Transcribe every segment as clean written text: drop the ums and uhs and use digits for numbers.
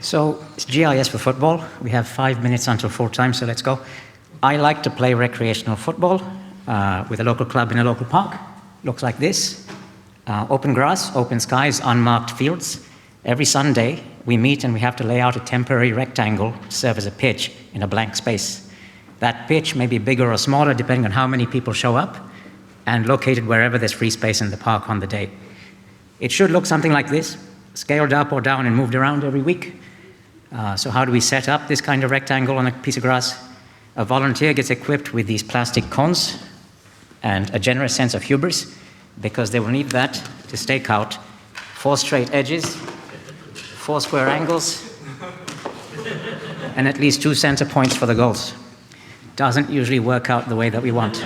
So it's GIS for football. We have 5 minutes until full time, so let's go. I like to play recreational football with a local club in a local park. Looks like this. Open grass, open skies, unmarked fields. Every Sunday, we meet and we have to lay out a temporary rectangle to serve as a pitch in a blank space. That pitch may be bigger or smaller depending on how many people show up and located wherever there's free space in the park on the day. It should look something like this, scaled up or down and moved around every week. So how do we set up this kind of rectangle on a piece of grass? A volunteer gets equipped with these plastic cones and a generous sense of hubris, because they will need that to stake out 4 straight edges, 4 square angles, and at least 2 center points for the goals. Doesn't usually work out the way that we want.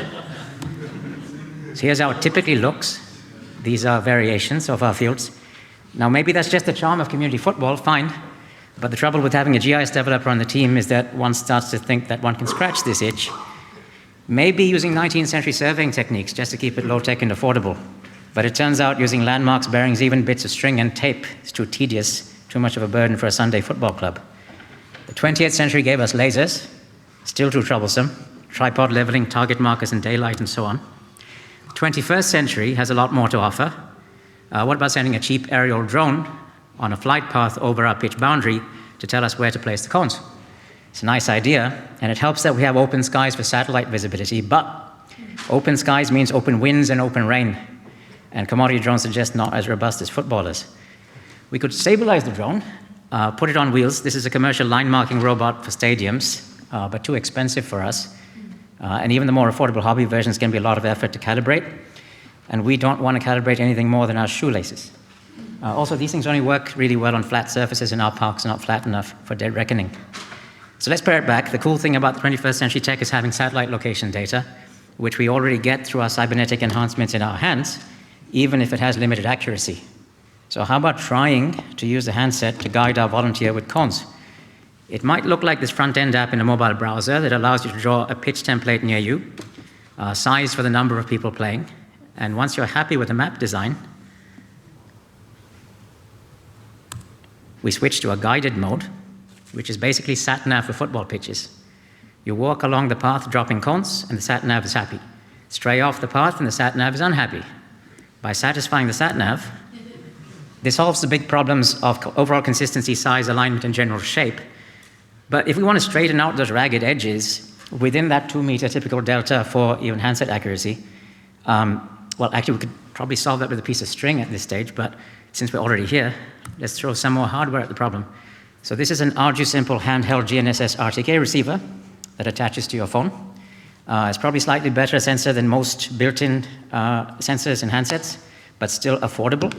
So here's how it typically looks. These are variations of our fields. Now maybe that's just the charm of community football, fine. But the trouble with having a GIS developer on the team is that one starts to think that one can scratch this itch. Maybe using 19th century surveying techniques just to keep it low-tech and affordable. But it turns out using landmarks, bearings, even bits of string and tape is too tedious, too much of a burden for a Sunday football club. The 20th century gave us lasers, still too troublesome, tripod leveling, target markers in daylight, and so on. The 21st century has a lot more to offer. What about sending a cheap aerial drone on a flight path over our pitch boundary to tell us where to place the cones? It's a nice idea, and it helps that we have open skies for satellite visibility, but open skies means open winds and open rain, and commodity drones are just not as robust as footballers. We could stabilize the drone, put it on wheels. This is a commercial line marking robot for stadiums, but too expensive for us. And even the more affordable hobby versions can be a lot of effort to calibrate, and we don't want to calibrate anything more than our shoelaces. Also, these things only work really well on flat surfaces, and our parks are not flat enough for dead reckoning. So let's pare it back. The cool thing about the 21st century tech is having satellite location data, which we already get through our cybernetic enhancements in our hands, even if it has limited accuracy. So how about trying to use the handset to guide our volunteer with cones? It might look like this front-end app in a mobile browser that allows you to draw a pitch template near you, size for the number of people playing, and once you're happy with the map design, we switch to a guided mode, which is basically sat-nav for football pitches. You walk along the path dropping cones, and the sat-nav is happy. Stray off the path, and the sat-nav is unhappy. By satisfying the sat-nav, this solves the big problems of overall consistency, size, alignment, and general shape. But if we want to straighten out those ragged edges within that 2-meter typical delta for even handset accuracy, well, actually, we could probably solve that with a piece of string at this stage, but since we're already here, let's throw some more hardware at the problem. So this is an ArduSimple handheld GNSS RTK receiver that attaches to your phone. It's probably slightly better sensor than most built-in sensors in handsets, but still affordable.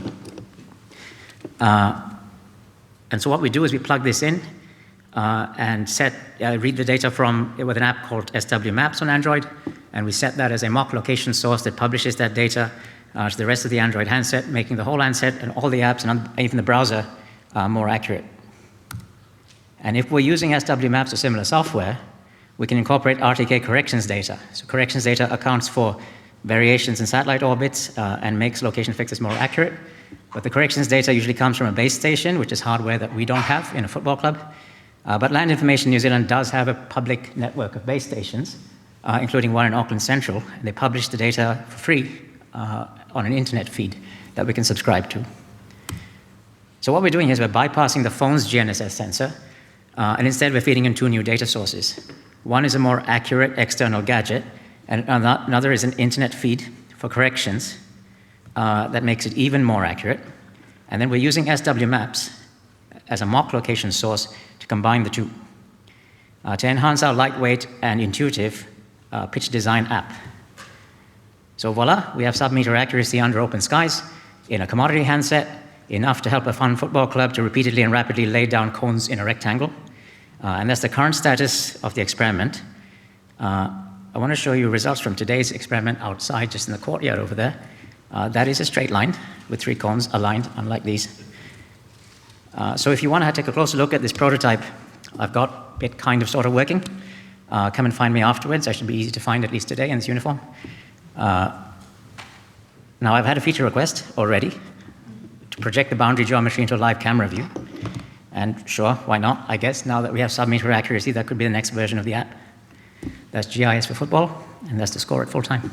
And so what we do is we plug this in and read the data from with an app called SW Maps on Android, and we set that as a mock location source that publishes that data to the rest of the Android handset, making the whole handset and all the apps and even the browser more accurate. And if we're using SW Maps or similar software, we can incorporate RTK corrections data. So corrections data accounts for variations in satellite orbits and makes location fixes more accurate. But the corrections data usually comes from a base station, which is hardware that we don't have in a football club. But Land Information New Zealand does have a public network of base stations, including one in Auckland Central. And they publish the data for free on an internet feed that we can subscribe to. So what we're doing is we're bypassing the phone's GNSS sensor, and instead we're feeding in 2 new data sources. One is a more accurate external gadget, and another is an internet feed for corrections that makes it even more accurate. And then we're using SW Maps as a mock location source to combine the 2 to enhance our lightweight and intuitive pitch design app. So voila, we have sub-meter accuracy under open skies in a commodity handset, enough to help a fun football club to repeatedly and rapidly lay down cones in a rectangle. And that's the current status of the experiment. I want to show you results from today's experiment outside, just in the courtyard over there. That is a straight line with 3 cones aligned, unlike these. So if you want to take a closer look at this prototype, I've got it kind of sort of working. Come and find me afterwards. I should be easy to find, at least today, in this uniform. Now, I've had a feature request already to project the boundary geometry into a live camera view. And sure, why not? I guess now that we have sub-meter accuracy, that could be the next version of the app. That's GIS for football, and that's the score at full time.